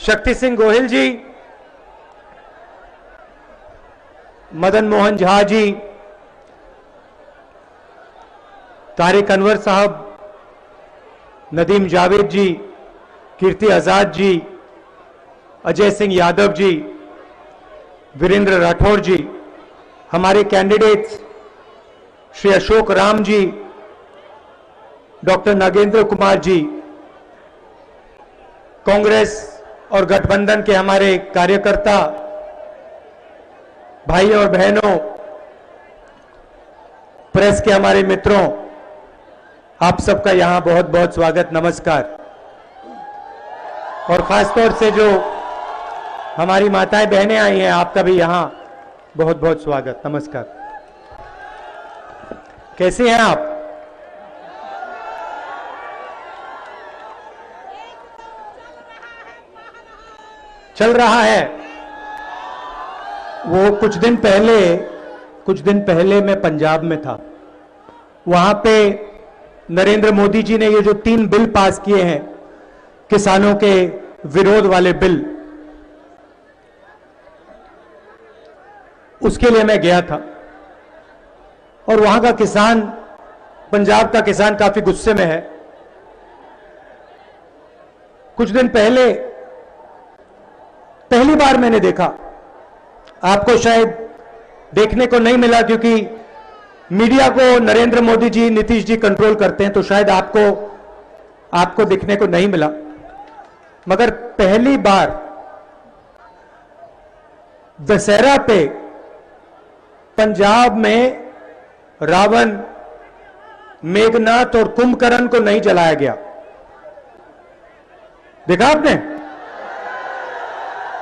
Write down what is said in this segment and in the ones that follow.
शक्ति सिंह गोहिल जी, मदन मोहन झा जी, तारिक अनवर साहब, नदीम जावेद जी, कीर्ति आजाद जी, अजय सिंह यादव जी, वीरेंद्र राठौर जी, हमारे candidates Shri Ashok Ram ji, doctor Nagendra Kumar ji, Congress और गठबंधन के हमारे कार्यकर्ता भाई और बहनों, प्रेस के हमारे मित्रों, आप सबका यहां बहुत बहुत स्वागत, नमस्कार। और खासतौर से जो हमारी माताएं बहनें आई हैं, आपका भी यहां बहुत बहुत स्वागत, नमस्कार। कैसे हैं आप? चल रहा है। वो कुछ दिन पहले मैं पंजाब में था। वहां पे नरेंद्र मोदी जी ने ये जो 3 बिल पास किए हैं, किसानों के विरोध वाले बिल, उसके लिए मैं गया था। और वहां का किसान, पंजाब का किसान काफी गुस्से में है। कुछ दिन पहले पहली बार मैंने देखा, आपको शायद देखने को नहीं मिला क्योंकि मीडिया को नरेंद्र मोदी जी, नीतीश जी कंट्रोल करते हैं, तो शायद आपको दिखने को नहीं मिला। मगर पहली बार दशहरा पे पंजाब में रावण, मेघनाथ और कुंभकर्ण को नहीं जलाया गया। देखा आपने?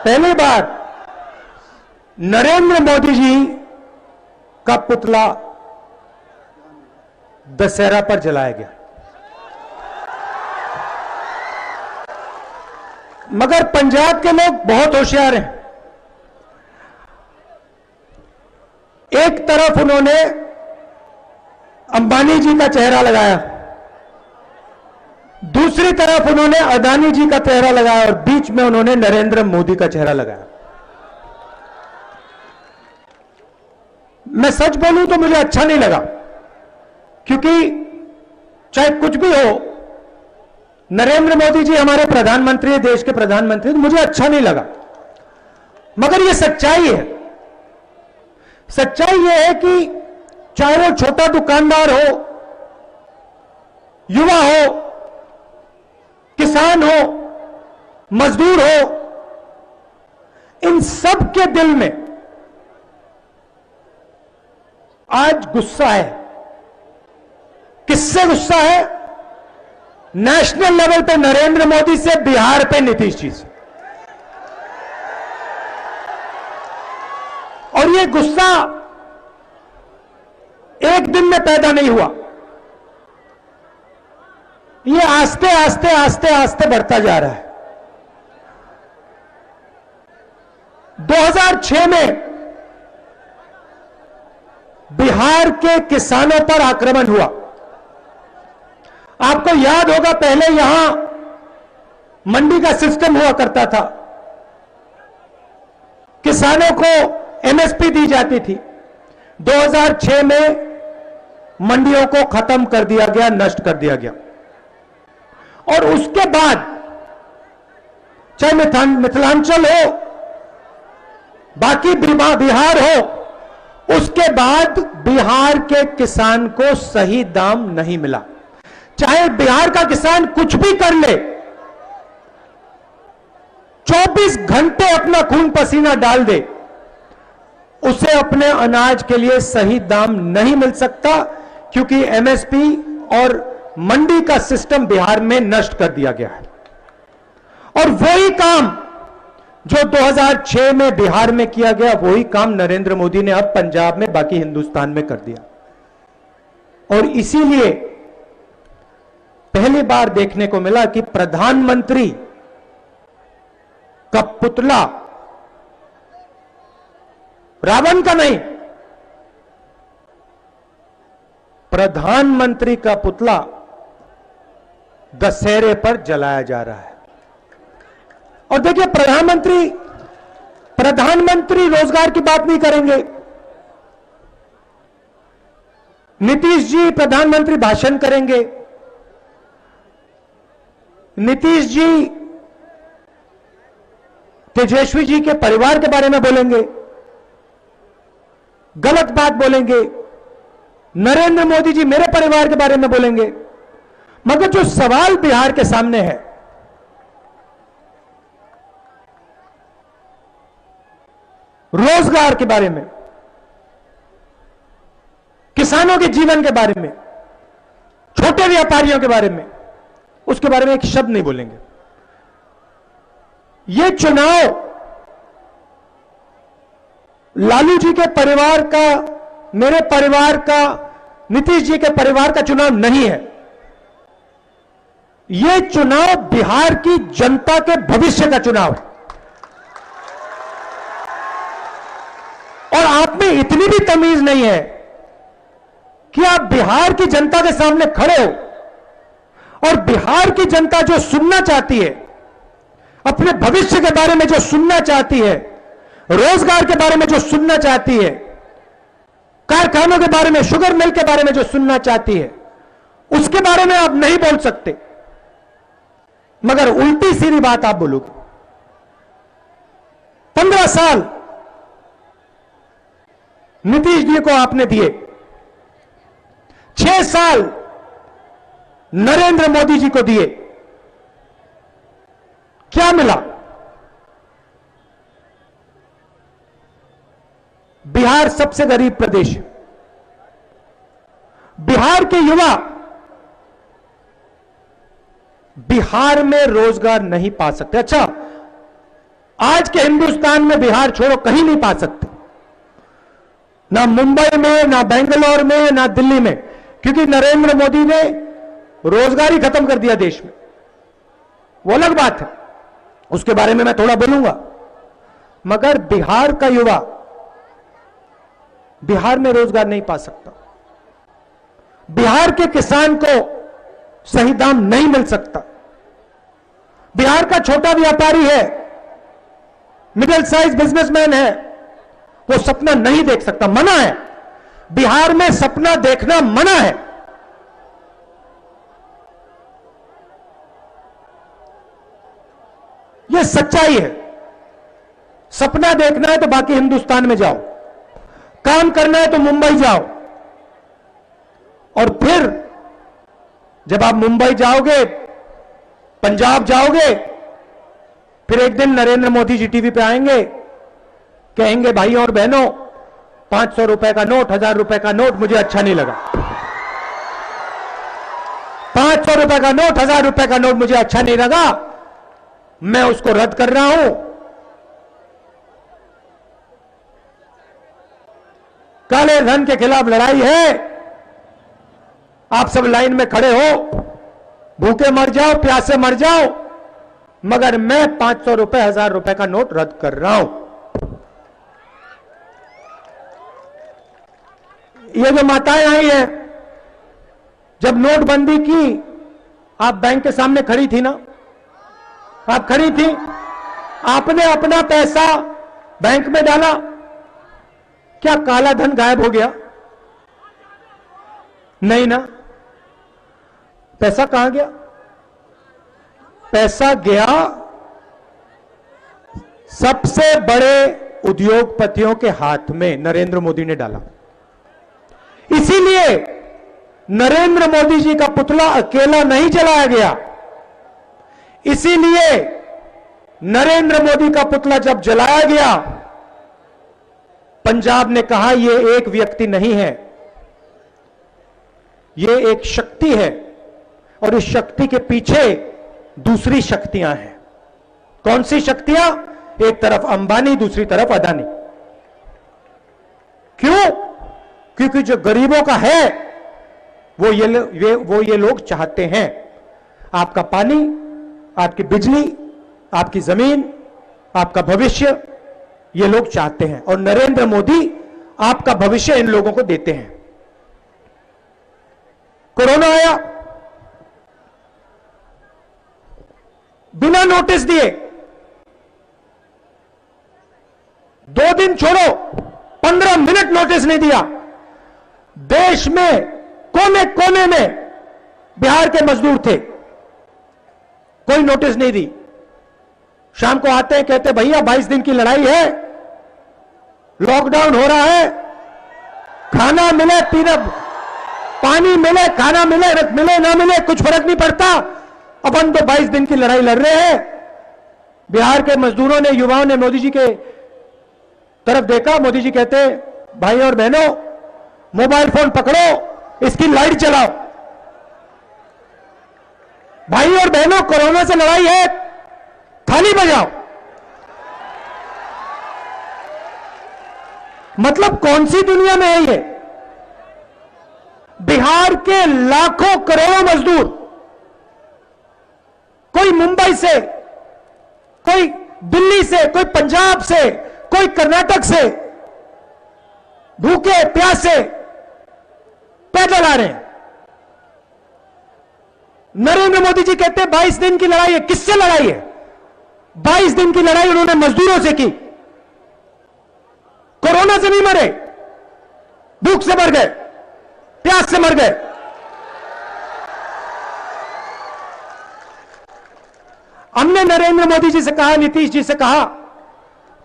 पहली बार नरेंद्र मोदी जी का पुतला दशहरा पर जलाया गया। मगर पंजाब के लोग बहुत होशियार हैं। एक तरफ उन्होंने अंबानी जी का चेहरा लगाया, दूसरी तरफ उन्होंने अदानी जी का चेहरा लगाया और बीच में उन्होंने नरेंद्र मोदी का चेहरा लगाया। मैं सच बोलूं तो मुझे अच्छा नहीं लगा, क्योंकि चाहे कुछ भी हो, नरेंद्र मोदी जी हमारे प्रधानमंत्री, देश के प्रधानमंत्री, तो मुझे अच्छा नहीं लगा। मगर यह सच्चाई है। सच्चाई यह है कि चाहे वो छोटा दुकानदार हो, युवा हो, किसान हो, मजदूर हो, इन सब के दिल में आज गुस्सा है। किससे गुस्सा है? नेशनल लेवल पे नरेंद्र मोदी से, बिहार पे नीतीश जी से। और ये गुस्सा एक दिन में पैदा नहीं हुआ, ये आस्ते आस्ते आस्ते आस्ते बढ़ता जा रहा है। 2006 में बिहार के किसानों पर आक्रमण हुआ। आपको याद होगा, पहले यहां मंडी का सिस्टम हुआ करता था, किसानों को एमएसपी दी जाती थी। 2006 में मंडियों को खत्म कर दिया गया, नष्ट कर दिया गया। और उसके बाद चाहे मिथिलांचल हो, बाकी बिहार हो, उसके बाद बिहार के किसान को सही दाम नहीं मिला। चाहे बिहार का किसान कुछ भी कर ले, 24 घंटे अपना खून पसीना डाल दे, उसे अपने अनाज के लिए सही दाम नहीं मिल सकता, क्योंकि एमएसपी और मंडी का सिस्टम बिहार में नष्ट कर दिया गया है। और वही काम जो 2006 में बिहार में किया गया, वही काम नरेंद्र मोदी ने अब पंजाब में, बाकी हिंदुस्तान में कर दिया। और इसीलिए पहली बार देखने को मिला कि प्रधानमंत्री का पुतला, रावण का नहीं, प्रधानमंत्री का पुतला दशहरे पर जलाया जा रहा है। और देखिए, प्रधानमंत्री रोजगार की बात नहीं करेंगे। नीतीश जी प्रधानमंत्री भाषण करेंगे, नीतीश जी तेजस्वी जी के परिवार के बारे में बोलेंगे, गलत बात बोलेंगे। नरेंद्र मोदी जी मेरे परिवार के बारे में बोलेंगे। मगर जो सवाल बिहार के सामने है, रोजगार के बारे में, किसानों के जीवन के बारे में, छोटे व्यापारियों के बारे में, उसके बारे में एक शब्द नहीं बोलेंगे। ये चुनाव लालू जी के परिवार का, मेरे परिवार का, नीतीश जी के परिवार का चुनाव नहीं है। यह चुनाव बिहार की जनता के भविष्य का चुनाव है। और आप में इतनी भी तमीज नहीं है कि आप बिहार की जनता के सामने खड़े हो और बिहार की जनता जो सुनना चाहती है, अपने भविष्य के बारे में जो सुनना चाहती है, रोजगार के बारे में जो सुनना चाहती है, कारखानों के बारे में, शुगर मिल के बारे में जो सुनना चाहती है, उसके बारे में आप नहीं बोल सकते, मगर उल्टी सीधी बात आप बोलोगे। 15 साल नीतीश जी को आपने दिए, 6 साल नरेंद्र मोदी जी को दिए, क्या मिला? बिहार सबसे गरीब प्रदेश है। बिहार के युवा बिहार में रोजगार नहीं पा सकते। अच्छा, आज के हिंदुस्तान में बिहार छोड़ो, कहीं नहीं पा सकते, ना मुंबई में, ना बेंगलोर में, ना दिल्ली में, क्योंकि नरेंद्र मोदी ने रोजगार ही खत्म कर दिया देश में। वो अलग बात है, उसके बारे में मैं थोड़ा बोलूंगा। मगर बिहार का युवा बिहार में रोजगार नहीं पा सकता। बिहार के किसान को सही दाम नहीं मिल सकता। बिहार का छोटा व्यापारी है, मिडिल साइज बिजनेसमैन है, वो सपना नहीं देख सकता, मना है। बिहार में सपना देखना मना है। यह सच्चाई है। सपना देखना है तो बाकी हिंदुस्तान में जाओ, काम करना है तो मुंबई जाओ, और फिर जब आप मुंबई जाओगे, पंजाब जाओगे, फिर एक दिन नरेंद्र मोदी जी टीवी पे आएंगे, कहेंगे भाइयों और बहनों, 500 रुपए का नोट, 1000 रुपए का नोट मुझे अच्छा नहीं लगा। 500 रुपए का नोट, 1000 रुपए का नोट मुझे अच्छा नहीं लगा, मैं उसको रद्द कर रहा हूं। काले धन के खिलाफ लड़ाई है। आप सब लाइन में खड़े हो, भूखे मर जाओ, प्यासे मर जाओ, मगर मैं 500 रुपए, 1000 रुपए का नोट रद्द कर रहा हूं। ये जो माताएं आई हैं, जब नोटबंदी की, आप बैंक के सामने खड़ी थी ना, आप खड़ी थी, आपने अपना पैसा बैंक में डाला, क्या काला धन गायब हो गया? नहीं ना। पैसा कहां गया? पैसा गया सबसे बड़े उद्योगपतियों के हाथ में, नरेंद्र मोदी ने डाला। इसीलिए नरेंद्र मोदी जी का पुतला अकेला नहीं जलाया गया। इसीलिए नरेंद्र मोदी का पुतला जब जलाया गया, पंजाब ने कहा यह एक व्यक्ति नहीं है, यह एक शक्ति है, और इस शक्ति के पीछे दूसरी शक्तियां हैं। कौन सी शक्तियां? एक तरफ अंबानी, दूसरी तरफ अदानी। क्यों? क्योंकि जो गरीबों का है वो ये लोग चाहते हैं। आपका पानी, आपकी बिजली, आपकी जमीन, आपका भविष्य, ये लोग चाहते हैं, और नरेंद्र मोदी आपका भविष्य इन लोगों को देते हैं। कोरोना आया, बिना नोटिस दिए छोड़ो, 15 मिनट नोटिस नहीं दिया। देश में कोने कोने में बिहार के मजदूर थे, कोई नोटिस नहीं दी। शाम को आते हैं, कहते भैया 22 दिन की लड़ाई है, लॉकडाउन हो रहा है, खाना मिले पीना, पानी मिले, खाना मिले, मिले ना मिले कुछ फर्क नहीं पड़ता, अपन तो 22 दिन की लड़ाई लड़ रहे हैं। बिहार के मजदूरों ने, युवाओं ने मोदी जी के तरफ देखा। मोदी जी कहते भाई और बहनों, मोबाइल फोन पकड़ो, इसकी लाइट चलाओ। भाई और बहनों, कोरोना से लड़ाई है, थाली बजाओ। मतलब कौन सी दुनिया में है ये? बिहार के लाखों करोड़ों मजदूर, कोई मुंबई से, कोई दिल्ली से, कोई पंजाब से, कोई कर्नाटक से, भूखे प्यासे पैदल आ रहे हैं। नरेंद्र मोदी जी कहते हैं 22 दिन की लड़ाई है। किससे लड़ाई है? 22 दिन की लड़ाई उन्होंने मजदूरों से की। कोरोना से नहीं मरे, भूख से मर गए, प्यास से मर गए। हमने नरेंद्र मोदी जी से कहा, नीतीश जी से कहा,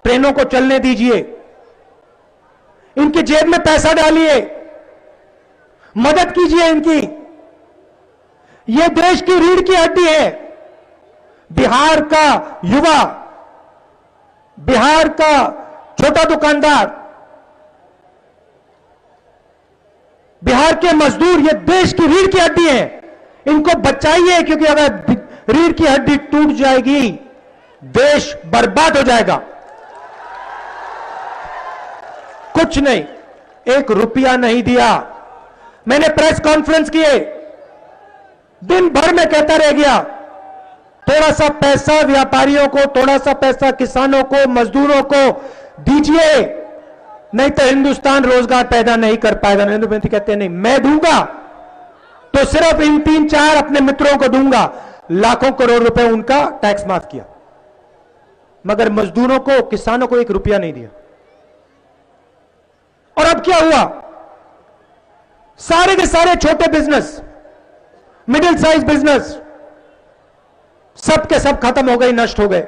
ट्रेनों को चलने दीजिए, इनकी जेब में पैसा डालिए, मदद कीजिए इनकी। यह देश की रीढ़ की हड्डी है। बिहार का युवा, बिहार का छोटा दुकानदार, बिहार के मजदूर, ये देश की रीढ़ की हड्डी है। इनको बचाइए, क्योंकि अगर रीढ़ की हड्डी टूट जाएगी, देश बर्बाद हो जाएगा। कुछ नहीं, 1 रुपया नहीं दिया। मैंने प्रेस कॉन्फ्रेंस किए, दिन भर में कहता रह गया, थोड़ा सा पैसा व्यापारियों को, थोड़ा सा पैसा किसानों को, मजदूरों को दीजिए, नहीं तो हिंदुस्तान रोजगार पैदा नहीं कर पाएगा। नरेंद्र मोदी कहते हैं नहीं, मैं दूंगा तो सिर्फ इन 3-4 अपने मित्रों को दूंगा। लाखों करोड़ रुपए उनका टैक्स माफ किया, मगर मजदूरों को, किसानों को 1 रुपया नहीं दिया। और अब क्या हुआ? सारे के सारे छोटे बिजनेस, मिडिल साइज बिजनेस, सब के सब खत्म हो गए, नष्ट हो गए।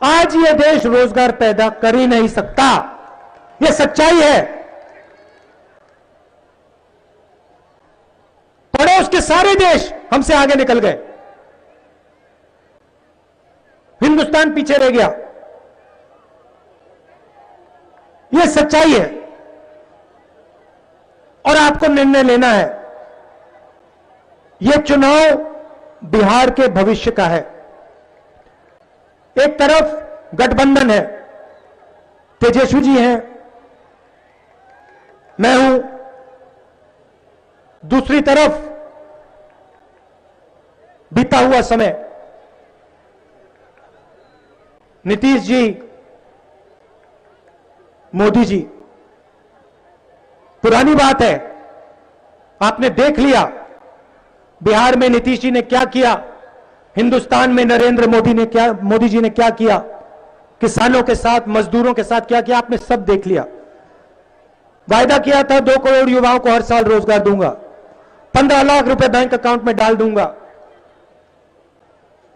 आज ये देश रोजगार पैदा कर ही नहीं सकता, ये सच्चाई है। पड़ोस के सारे देश हमसे आगे निकल गए, हिंदुस्तान पीछे रह गया। यह सच्चाई है और आपको निर्णय लेना है। यह चुनाव बिहार के भविष्य का है। एक तरफ गठबंधन है, तेजस्वी जी हैं, मैं हूं, दूसरी तरफ बीता हुआ समय, नीतीश जी, मोदी जी। पुरानी बात है, आपने देख लिया बिहार में नीतीश जी ने क्या किया, हिंदुस्तान में नरेंद्र मोदी जी ने क्या किया, किसानों के साथ, मजदूरों के साथ क्या किया, आपने सब देख लिया। वायदा किया था 2 करोड़ युवाओं को हर साल रोजगार दूंगा, 15 लाख रुपए बैंक अकाउंट में डाल दूंगा।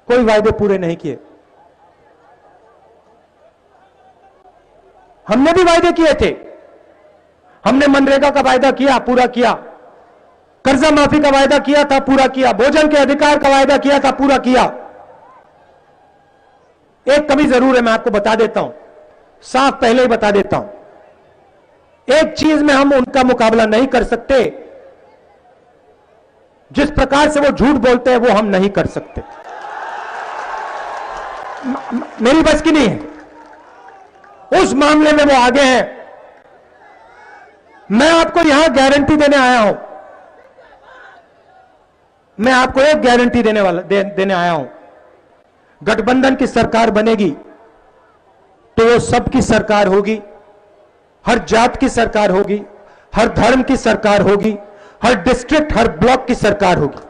कोई वायदे पूरे नहीं किए। हमने भी वायदे किए थे, हमने मनरेगा का वायदा किया, पूरा किया, कर्जा माफी का वायदा किया था, पूरा किया, भोजन के अधिकार का वायदा किया था, पूरा किया। एक कमी जरूर है, मैं आपको बता देता हूं, साफ पहले ही बता देता हूं। एक चीज में हम उनका मुकाबला नहीं कर सकते, जिस प्रकार से वो झूठ बोलते हैं वो हम नहीं कर सकते, मेरी बस की नहीं है। उस मामले में वो आगे हैं। मैं आपको यहां गारंटी देने आया हूं, मैं आपको एक गारंटी देने आया हूं। गठबंधन की सरकार बनेगी तो वो सबकी सरकार होगी, हर जात की सरकार होगी, हर धर्म की सरकार होगी, हर डिस्ट्रिक्ट, हर ब्लॉक की सरकार होगी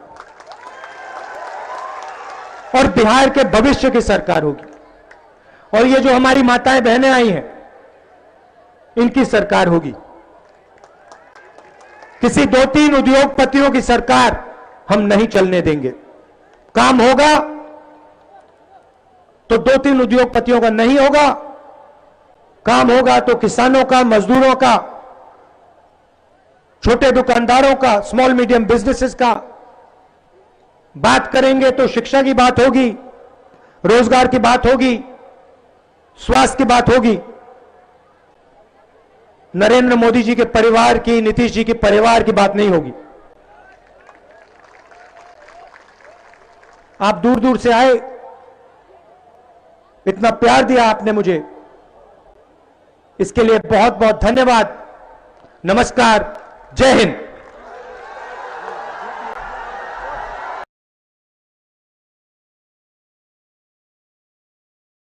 और बिहार के भविष्य की सरकार होगी। और ये जो हमारी माताएं बहनें आई हैं, इनकी सरकार होगी। किसी 2-3 उद्योगपतियों की सरकार हम नहीं चलने देंगे। काम होगा तो 2-3 उद्योगपतियों का नहीं होगा, काम होगा तो किसानों का, मजदूरों का, छोटे दुकानदारों का, स्मॉल मीडियम बिजनेसेस का। बात करेंगे तो शिक्षा की बात होगी, रोजगार की बात होगी, स्वास्थ्य की बात होगी। नरेंद्र मोदी जी के परिवार की, नीतीश जी के परिवार की बात नहीं होगी। आप दूर दूर से आए, इतना प्यार दिया आपने मुझे, इसके लिए बहुत बहुत धन्यवाद। नमस्कार, जय हिंद।